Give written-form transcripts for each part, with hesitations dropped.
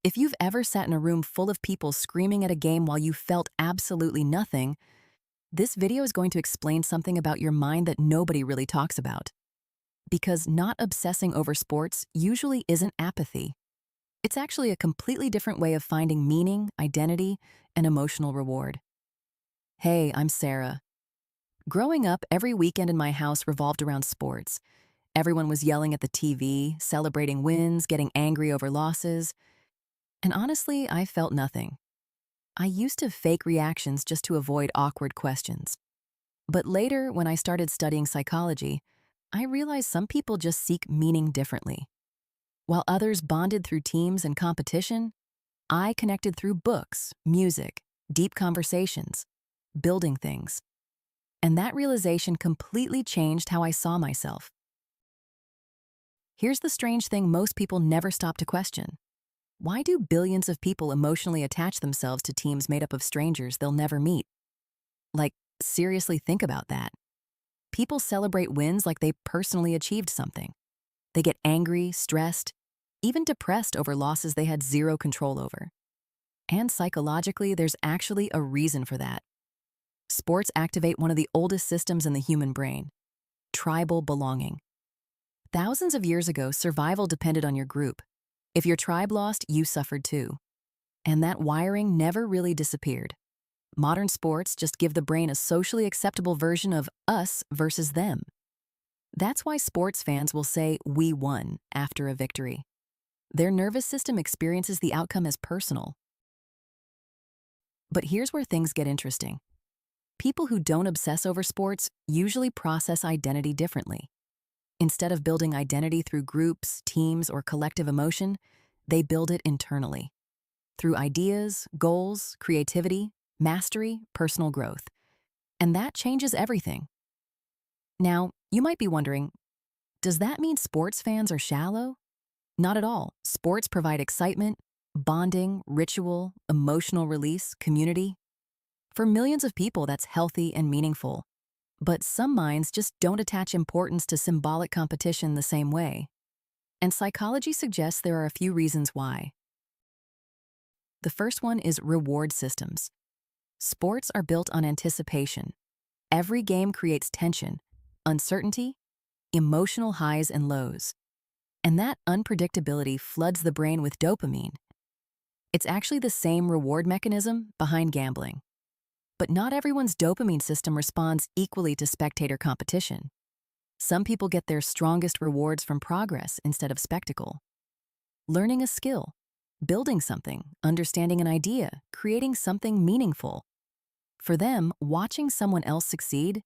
If you've ever sat in a room full of people screaming at a game while you felt absolutely nothing, this video is going to explain something about your mind that nobody really talks about. Because not obsessing over sports usually isn't apathy. It's actually a completely different way of finding meaning, identity, and emotional reward. Hey, I'm Sarah. Growing up, every weekend in my house revolved around sports. Everyone was yelling at the TV, celebrating wins, getting angry over losses. And honestly, I felt nothing. I used to fake reactions just to avoid awkward questions. But later, when I started studying psychology, I realized some people just seek meaning differently. While others bonded through teams and competition, I connected through books, music, deep conversations, building things. And that realization completely changed how I saw myself. Here's the strange thing most people never stop to question. Why do billions of people emotionally attach themselves to teams made up of strangers they'll never meet? Like, seriously think about that. People celebrate wins like they personally achieved something. They get angry, stressed, even depressed over losses they had zero control over. And psychologically, there's actually a reason for that. Sports activate one of the oldest systems in the human brain: tribal belonging. Thousands of years ago, survival depended on your group. If your tribe lost, you suffered too. And that wiring never really disappeared. Modern sports just give the brain a socially acceptable version of us versus them. That's why sports fans will say, "We won," after a victory. Their nervous system experiences the outcome as personal. But here's where things get interesting. People who don't obsess over sports usually process identity differently. Instead of building identity through groups, teams, or collective emotion, they build it internally. Through ideas, goals, creativity, mastery, personal growth. And that changes everything. Now, you might be wondering, does that mean sports fans are shallow? Not at all. Sports provide excitement, bonding, ritual, emotional release, community. For millions of people, that's healthy and meaningful. But some minds just don't attach importance to symbolic competition the same way. And psychology suggests there are a few reasons why. The first one is reward systems. Sports are built on anticipation. Every game creates tension, uncertainty, emotional highs and lows. And that unpredictability floods the brain with dopamine. It's actually the same reward mechanism behind gambling. But not everyone's dopamine system responds equally to spectator competition. Some people get their strongest rewards from progress instead of spectacle. Learning a skill, building something, understanding an idea, creating something meaningful. For them, watching someone else succeed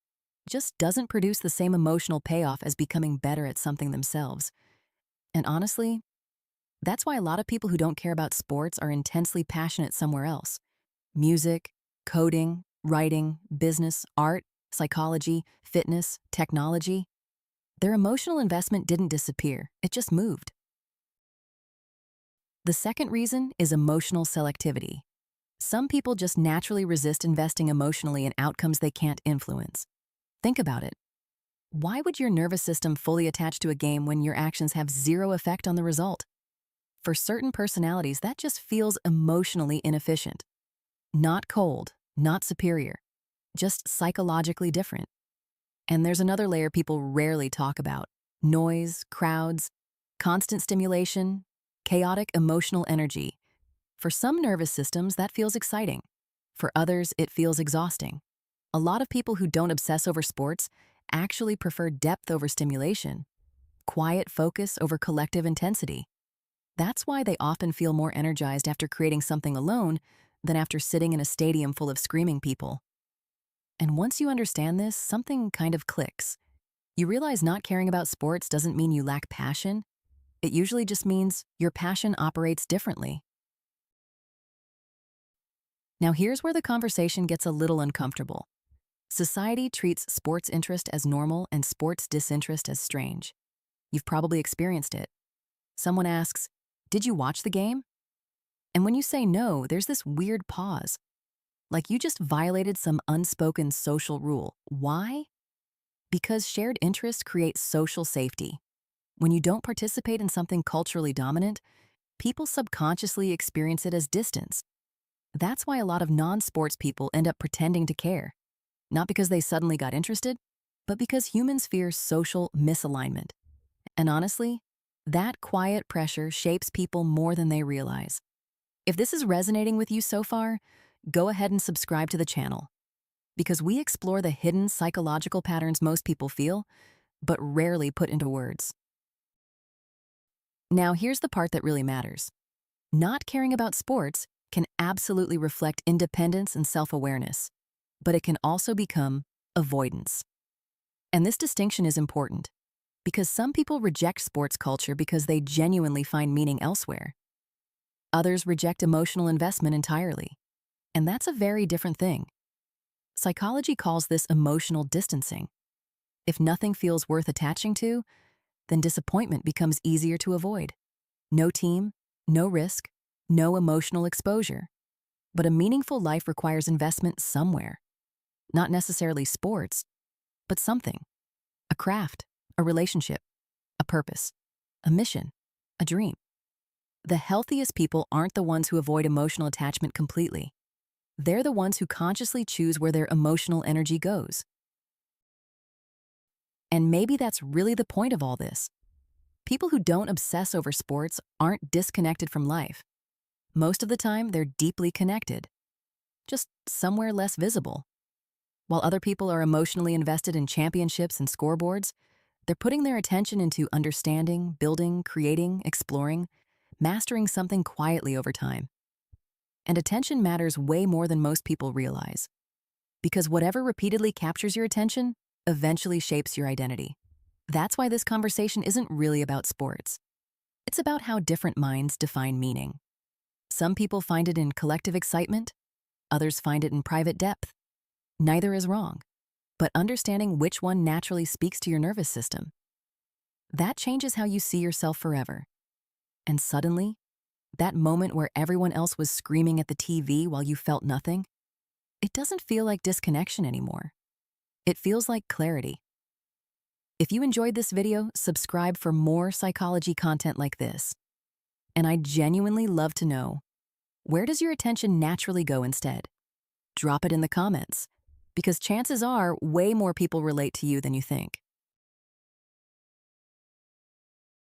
just doesn't produce the same emotional payoff as becoming better at something themselves. And honestly, that's why a lot of people who don't care about sports are intensely passionate somewhere else. Music, coding, writing, business, art, psychology, fitness, technology. Their emotional investment didn't disappear, it just moved. The second reason is emotional selectivity. Some people just naturally resist investing emotionally in outcomes they can't influence. Think about it. Why would your nervous system fully attach to a game when your actions have zero effect on the result? For certain personalities, that just feels emotionally inefficient. Not cold, not superior, just psychologically different. And there's another layer people rarely talk about: noise, crowds, constant stimulation, chaotic emotional energy. For some nervous systems, that feels exciting. For others, it feels exhausting. A lot of people who don't obsess over sports actually prefer depth over stimulation, quiet focus over collective intensity. That's why they often feel more energized after creating something alone than after sitting in a stadium full of screaming people. And once you understand this, something kind of clicks. You realize not caring about sports doesn't mean you lack passion. It usually just means your passion operates differently. Now here's where the conversation gets a little uncomfortable. Society treats sports interest as normal and sports disinterest as strange. You've probably experienced it. Someone asks, "Did you watch the game?" And when you say no, there's this weird pause. Like you just violated some unspoken social rule. Why? Because shared interests create social safety. When you don't participate in something culturally dominant, people subconsciously experience it as distance. That's why a lot of non-sports people end up pretending to care, not because they suddenly got interested, but because humans fear social misalignment. And honestly, that quiet pressure shapes people more than they realize. If this is resonating with you so far, go ahead and subscribe to the channel, because we explore the hidden psychological patterns most people feel, but rarely put into words. Now, here's the part that really matters. Not caring about sports can absolutely reflect independence and self-awareness, but it can also become avoidance. And this distinction is important, because some people reject sports culture because they genuinely find meaning elsewhere. Others reject emotional investment entirely, and that's a very different thing. Psychology calls this emotional distancing. If nothing feels worth attaching to, then disappointment becomes easier to avoid. No team, no risk, no emotional exposure. But a meaningful life requires investment somewhere. Not necessarily sports, but something. A craft, a relationship, a purpose, a mission, a dream. The healthiest people aren't the ones who avoid emotional attachment completely. They're the ones who consciously choose where their emotional energy goes. And maybe that's really the point of all this. People who don't obsess over sports aren't disconnected from life. Most of the time, they're deeply connected, just somewhere less visible. While other people are emotionally invested in championships and scoreboards, they're putting their attention into understanding, building, creating, exploring, mastering something quietly over time. And attention matters way more than most people realize, because whatever repeatedly captures your attention eventually shapes your identity. That's why this conversation isn't really about sports. It's about how different minds define meaning. Some people find it in collective excitement, others find it in private depth. Neither is wrong, but understanding which one naturally speaks to your nervous system, that changes how you see yourself forever. And suddenly, that moment where everyone else was screaming at the TV while you felt nothing, it doesn't feel like disconnection anymore. It feels like clarity. If you enjoyed this video, subscribe for more psychology content like this. And I genuinely love to know, where does your attention naturally go instead? Drop it in the comments, because chances are way more people relate to you than you think.